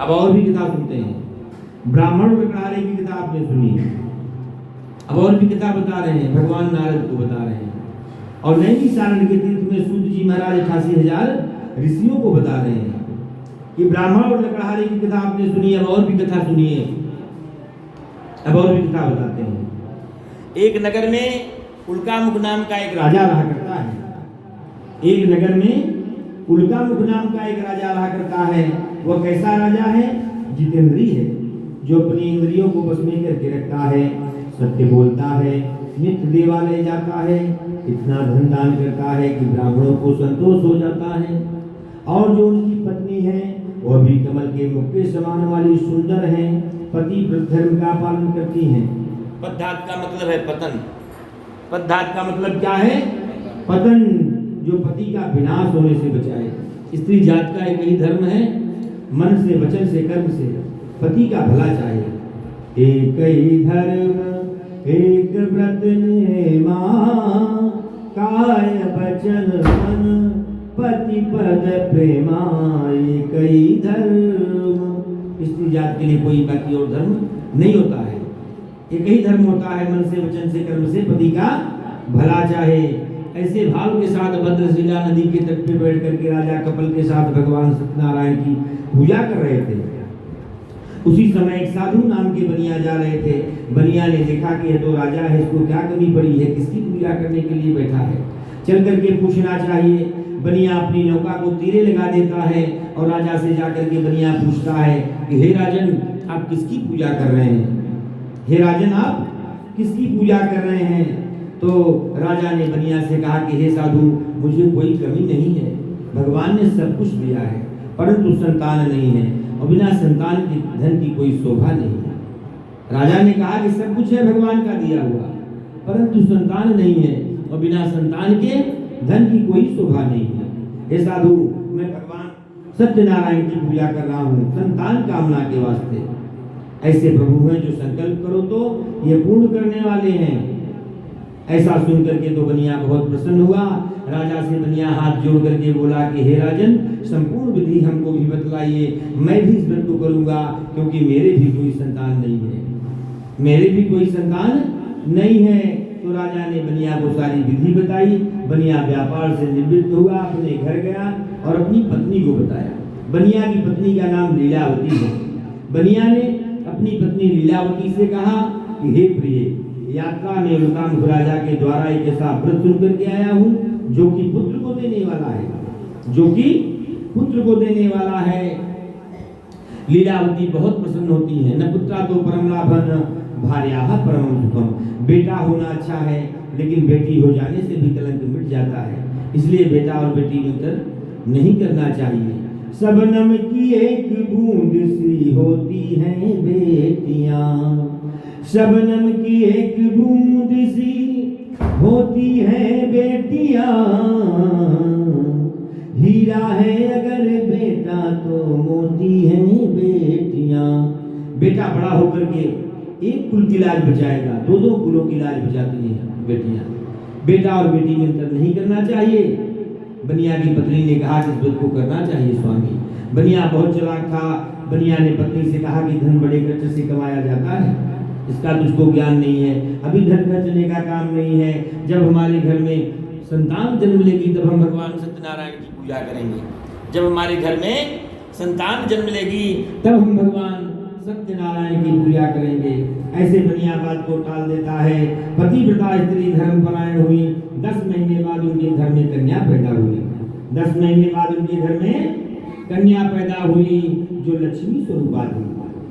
अब और भी कथा सुनते हैं। ब्राह्मण लकड़हारे की कथा आपने सुनी, अब और भी कथा बता रहे हैं, भगवान नारद को बता रहे हैं। और नैमिषारण्य के तीर्थ में सूत जी महाराज 88,000 ऋषियों को बता रहे हैं कि ब्राह्मण और लकड़हारे की कथा आपने सुनी, अब और भी कथा सुनिए, अब और भी कथा बताते हैं। एक नगर में उल्कामुख नाम का एक राजा रहा करता है। एक नगर में उल्कामुख नाम का एक राजा रहा करता है। वह कैसा राजा है? जितेंद्रिय है, जो अपनी इंद्रियों को बस में करके रखता है, सत्य बोलता है, नित्य देवालय जाता है, इतना धन दान करता है कि ब्राह्मणों को संतोष हो जाता है। और जो उनकी पत्नी है वह भी कमल के मुख के समान वाली सुंदर है, पति धर्म का पालन करती हैं। पद्धात का मतलब है पतन। पद्धात का मतलब क्या है? पतन, जो पति का विनाश होने से बचाए। स्त्री जात का एक ही धर्म है, मन से, वचन से, कर्म से पति का भला चाहे। एक ही धर्म एक व्रत नेमा, काय वचन मन पति पद प्रेमा। एक ही धर्म, स्त्री जात के लिए कोई बाकी और धर्म नहीं होता है। एक ही धर्म होता है, मन से, वचन से, कर्म से पति का भला चाहे। ऐसे भाव के साथ भद्रशिला नदी के तट पर बैठ करके राजा कपिल के साथ भगवान सत्यनारायण की पूजा कर रहे थे। उसी समय एक साधु नाम के बनिया जा रहे थे। बनिया ने देखा कि यह तो राजा है, इसको क्या कमी पड़ी है, किसकी पूजा करने के लिए बैठा है, चल करके पूछना चाहिए। बनिया अपनी नौका को तीरे लगा देता है और राजा से जाकर के बनिया पूछता है कि हे राजन, आप किसकी पूजा कर रहे हैं? हे राजन, आप किसकी पूजा कर रहे हैं? तो राजा ने बनिया से कहा कि हे साधु, मुझे कोई कमी नहीं है, भगवान ने सब कुछ दिया है, परंतु संतान नहीं है, और बिना संतान के धन की कोई शोभा नहीं है। राजा ने कहा कि सब कुछ है भगवान का दिया हुआ, परंतु संतान नहीं है, और बिना संतान के धन की कोई शोभा नहीं है। हे साधु, मैं भगवान सत्यनारायण की पूजा कर रहा हूँ संतान कामना के वास्ते। ऐसे प्रभु हैं जो संकल्प करो तो ये पूर्ण करने वाले हैं। ऐसा सुन करके तो बनिया बहुत प्रसन्न हुआ। राजा से बनिया हाथ जोड़ करके बोला कि हे राजन, संपूर्ण विधि हमको भी बतलाइए, मैं भी इस व्रत को करूंगा, क्योंकि मेरे भी कोई संतान नहीं है, मेरे भी कोई संतान नहीं है। तो राजा ने बनिया को सारी विधि बताई। बनिया व्यापार से निवृत्त हुआ, अपने घर गया और अपनी पत्नी को बताया। बनिया की पत्नी का नाम लीलावती है। बनिया ने अपनी पत्नी लीलावती से कहा कि हे प्रिय, यात्रा में उल्कामुख राजा के द्वारा एक ऐसा व्रत सुन करके आया हूँ जो कि पुत्र को देने वाला है, जो कि पुत्र को देने वाला है। लीलावती बहुत प्रसन्न होती है। न पुत्रा तो परम लाभन भार्याः परमं सुखम। बेटा होना अच्छा है, लेकिन बेटी हो जाने से भी कलंक मिट जाता है, इसलिए बेटा और बेटी में अंतर नहीं करना चाहिए। सबनम की एक बूंद सी होती हैं बेटियां, शबनम की एक बूंद सी होती है बेटियां। हीरा है अगर बेटा तो मोती है बेटियां। बेटा बड़ा होकर के एक कुल की लाज बचाएगा, दो दो कुलों की लाज बचाती हैं बेटियां। बेटा और बेटी में अंतर नहीं करना चाहिए। बनिया की पत्नी ने कहा कि इस व्रत को करना चाहिए स्वामी। बनिया बहुत चालाक था। बनिया ने पत्नी से कहा कि धन बड़े कष्ट से कमाया जाता है, इसका तुझको ज्ञान नहीं है, अभी धन खर्चने का काम नहीं है। जब हमारे घर में संतान जन्म लेगी तब हम भगवान सत्यनारायण की पूजा करेंगे। जब हमारे घर में संतान जन्म लेगी तब हम भगवान सत्यनारायण की पूजा करेंगे। ऐसे बनिया बात को टाल देता है। पतिव्रता स्त्री धर्म परायण हुई। 10 महीने बाद उनके घर में कन्या पैदा हुई। 10 महीने बाद उनके घर में कन्या पैदा हुई जो लक्ष्मी स्वरूपा थी।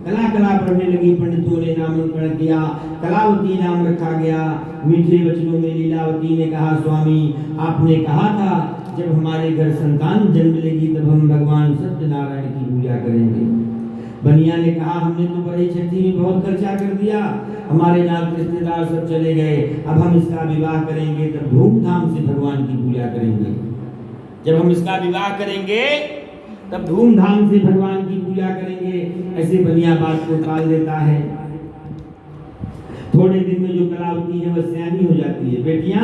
कला कला पढ़ने लगी, पंडितों ने नामकरण किया, कलावती नाम रखा गया। मीठे वचनों में लीलावती ने कहा, स्वामी आपने कहा था जब हमारे घर संतान जन्म लेगी तब हम भगवान सत्यनारायण की पूजा करेंगे। बनिया ने कहा, हमने तो बड़ी छठी में बहुत खर्चा कर दिया, हमारे नात रिश्तेदार सब चले गए, अब हम इसका विवाह करेंगे तब धूमधाम से भगवान की पूजा करेंगे। जब हम इसका विवाह करेंगे तब धूमधाम से भगवान की पूजा करेंगे। ऐसे बनिया बात को टाल देता है। थोड़े दिन में जो कलावती है वह सयानी हो जाती है। बेटियां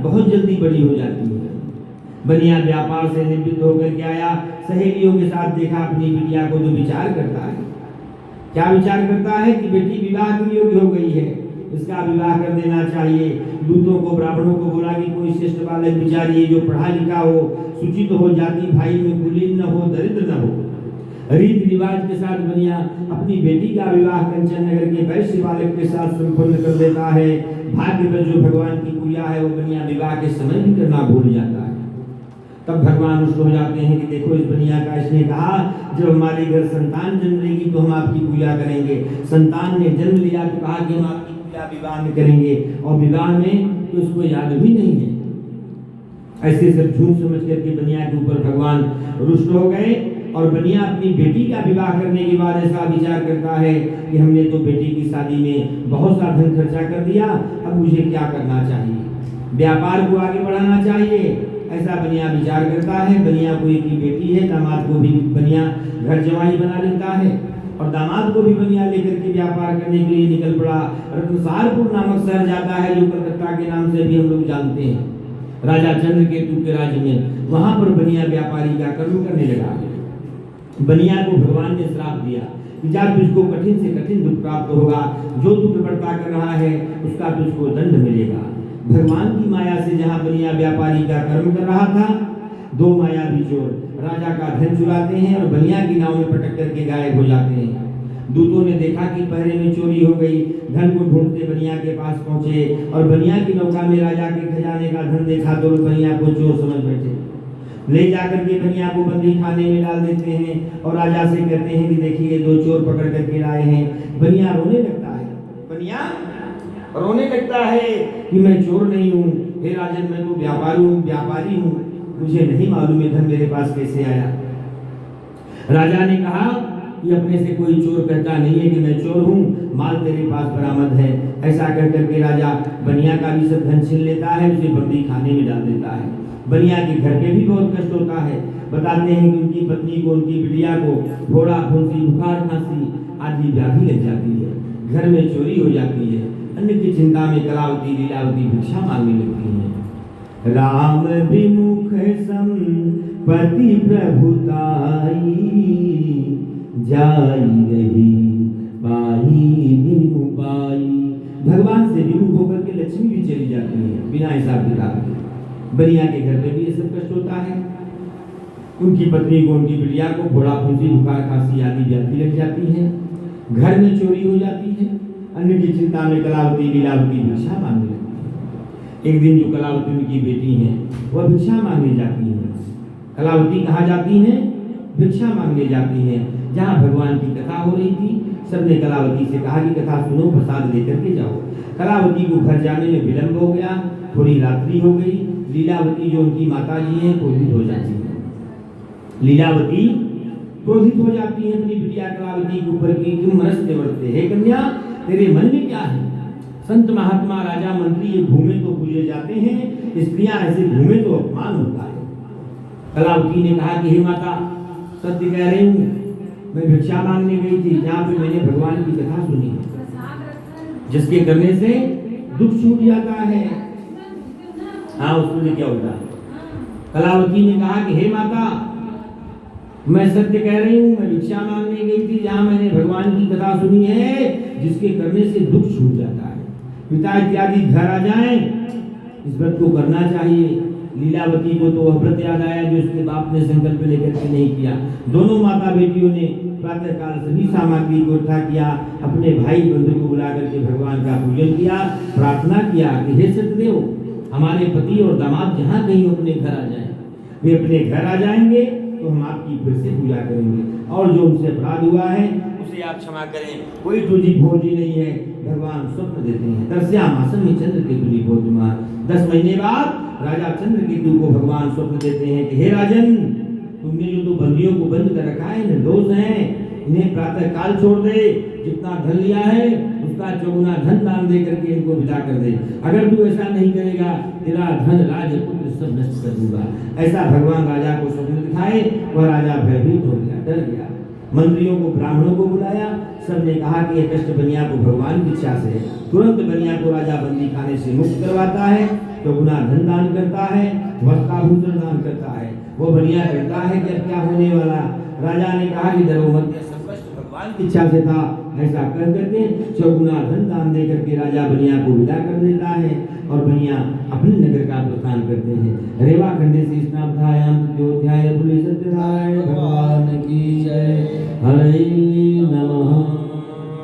बहुत जल्दी बड़ी हो जाती है। बनिया व्यापार से निवृत्त होकर के आया, सहेलियों के साथ देखा अपनी बिटिया को, तो विचार करता है। क्या विचार करता है कि बेटी विवाह के योग्य हो गई है, इसका विवाह कर देना चाहिए। दूतों को, ब्राह्मणों को बोला कि कोई श्रेष्ठ बालक विचारिए जो पढ़ा लिखा हो, सुचित हो, जाति भाई में कुलीन न हो, दरिद्र न हो। रीति रिवाज के साथ बनिया अपनी बेटी का विवाह कंचन नगर के वैश्य बालक के साथ संपन्न कर देता है। भाग्य पर जो भगवान की पूजा है वो बनिया विवाह के समय भी करना भूल जाता है। तब भगवान रुष्ट हो जाते हैं कि देखो इस बनिया का, इसने कहा जब हमारे घर संतान जन्म लेगी तो हम आपकी पूजा करेंगे। संतान ने जन्म लिया तो कहा कि हम आपकी पूजा विवाह में करेंगे, और विवाह में तो उसको याद भी नहीं है। ऐसे सब झूठ समझ करके बनिया के ऊपर भगवान रुष्ट हो गए, और बनिया अपनी बेटी का विवाह करने के बाद ऐसा विचार करता है कि हमने तो बेटी की शादी में बहुत सा धन खर्चा कर दिया, अब मुझे क्या करना चाहिए, व्यापार को आगे बढ़ाना चाहिए, ऐसा बनिया विचार करता है। बनिया को एक ही बेटी है, दामाद को भी बनिया घर जवाई बना लेता है, और दामाद को भी बनिया लेकर के व्यापार करने के लिए निकल पड़ा। रत्नसारपुर नामक शहर जाता है, जो कलकत्ता के नाम से भी हम लोग जानते हैं, राजा चंद्रकेतु के राज्य में। वहां पर बनिया व्यापारी का कर्म करने लगा। बनिया को भगवान ने श्राप दिया कि जा तुझको कठिन से कठिन दुख प्राप्त होगा, जो दुख बर्ता कर रहा है उसका तुझको दंड मिलेगा। भगवान की माया से जहाँ बनिया व्यापारी का कर्म कर रहा था, दो मायावी चोर राजा का धन चुराते हैं और बनिया की नाव में पटक करके गायब हो जाते हैं। दूतों ने देखा कि पहरे में चोरी हो गई, धन को ढूंढते बनिया के पास पहुंचे, और बनिया की नौका में राजा के खजाने का धन देखा तो बनिया को चोर समझ बैठे। ले जाकर के बनिया को बंदी खाने में डाल देते हैं, और राजा से कहते हैं कि देखिए दो चोर पकड़ करके लाए हैं। बनिया रोने लगता है, बनिया रोने लगता है कि मैं चोर नहीं हूँ, हे राजन मैं तो व्यापारी हूँ, मुझे नहीं मालूम है धन मेरे पास कैसे आया। राजा ने कहा कि अपने से कोई चोर कहता नहीं है कि मैं चोर हूँ, माल तेरे पास बरामद है। ऐसा कह करके राजा बनिया का भी सब धन छीन लेता है, उसे बंदी खाने में डाल देता है। बनिया के घर पे भी बहुत कष्ट होता है। बताते हैं कि उनकी पत्नी को, उनकी बिटिया को फोड़ा, फुंसी, बुखार, खांसी आदि व्याधि लग जाती है, घर में चोरी हो जाती है। अन्न की चिंता में कलावती लीलावती भिक्षा मांगने लगती है। राम विमुख संपत्ति प्रभुताई, जाई रही पाई विमुपाई। भगवान से विमुख होकर के लक्ष्मी भी चली जाती है बिना हिसाब किताब के। बनिया के घर पे भी ये सब कष्ट होता है। उनकी पत्नी को, उनकी बिटिया को फोड़ा, फुंसी, बुखार, खांसी आदि व्याधि लग जाती है, घर में चोरी हो जाती है। अन्न की चिंता में कलावती लीलावती भिक्षा मांगने लगती है। एक दिन जो कलावती उनकी बेटी है वह भिक्षा मांगने जाती है। कलावती कहाँ जाती हैं? भिक्षा मांगने जाती हैं। जहाँ भगवान की कथा हो रही थी, सबने कलावती से कहा कि कथा सुनो, प्रसाद लेकर के जाओ। कलावती को घर जाने में विलंब हो गया, थोड़ी रात्रि हो गई। लीलावती जो उनकी माता जी हैं क्रोधित हो जाती है। लीलावती क्रोधित हो जाती है अपनी बिटिया कलावती के ऊपर की, तुम मनस्ते वर्ते, हे कन्या तेरे मन में क्या है? संत महात्मा राजा मंत्री ये घूमे तो पूजे जाते हैं, स्त्रियां ऐसे घूमे तो अपमान होता है। कलावती ने कहा कि हे माता सत्य कह रही हूँ, मैं भिक्षा मांगने गई थी, जहाँ पे मैंने भगवान की कथा सुनी है, जिसके करने से दुख छूट जाता है। हाँ उसने क्या होता है? कलावती ने कहा कि हे माता मैं सत्य कह रही हूँ, मैं भिक्षा मांगने गई थी जहाँ मैंने भगवान की कथा सुनी है, जिसके करने से दुख छूट जाता है। पिता इत्यादि घर आ जाएं, इस व्रत को करना चाहिए। लीलावती को तो वह व्रत याद आया जो उसके बाप ने संकल्प लेकर के नहीं किया। दोनों माता बेटियों ने प्रातः काल सभी सामग्री को इकट्ठा किया, अपने भाई बंधु को बुला करके भगवान का पूजन किया, प्रार्थना किया कि हे सतदेव हमारे पति और दामाद जहाँ कहीं अपने घर आ जाएं, वे अपने घर आ जाएंगे तो हम आपकी फिर से पूजा करेंगे, और जो उनसे अपराध हुआ है उसे आप क्षमा करें। कोई टूजी भोजी नहीं है। भगवान स्वप्न देते हैं, दर्श्यामासन में चंद्रकेतु निबोधमान। 10 महीने बाद राजा चंद्रकेतु को भगवान स्वप्न देते हैं कि हे राजन तुमने जो दो बंदियों को बंद कर रखा है, निर्दोष हैं, इन्हें प्रातः काल छोड़ दे, जितना धन लिया है उसका चौगुना धन दान दे करके इनको विदा कर दे। अगर तू ऐसा नहीं करेगा तेरा धन राजपुत्र सब नष्ट कर दूंगा। ऐसा भगवान राजा को स्वप्न दिखाए, वह राजा भयभीत हो गया, डर गया। मंत्रियों को, ब्राह्मणों को बुलाया, सबने कहा कि यह कष्ट बनिया को भगवान की इच्छा से तुरंत बनिया को राजा बंदी खाने से मुक्त करवाता है। चौगुना धन दान करता है, वस्त्राभूषण दान करता है। वो बनिया करता है कि अब क्या होने वाला। राजा ने कहा कि डरो मत, सब कष्ट भगवान की इच्छा से था। ऐसा कह करके चौगुना धन दान दे करके राजा बनिया को विदा कर देता है और बनिया अपने नगर का प्रस्थान करते हैं। रेवा खंडे से स्नापधायाम जो अध्याय बोले सत्यनारायण भगवान की जय। हरे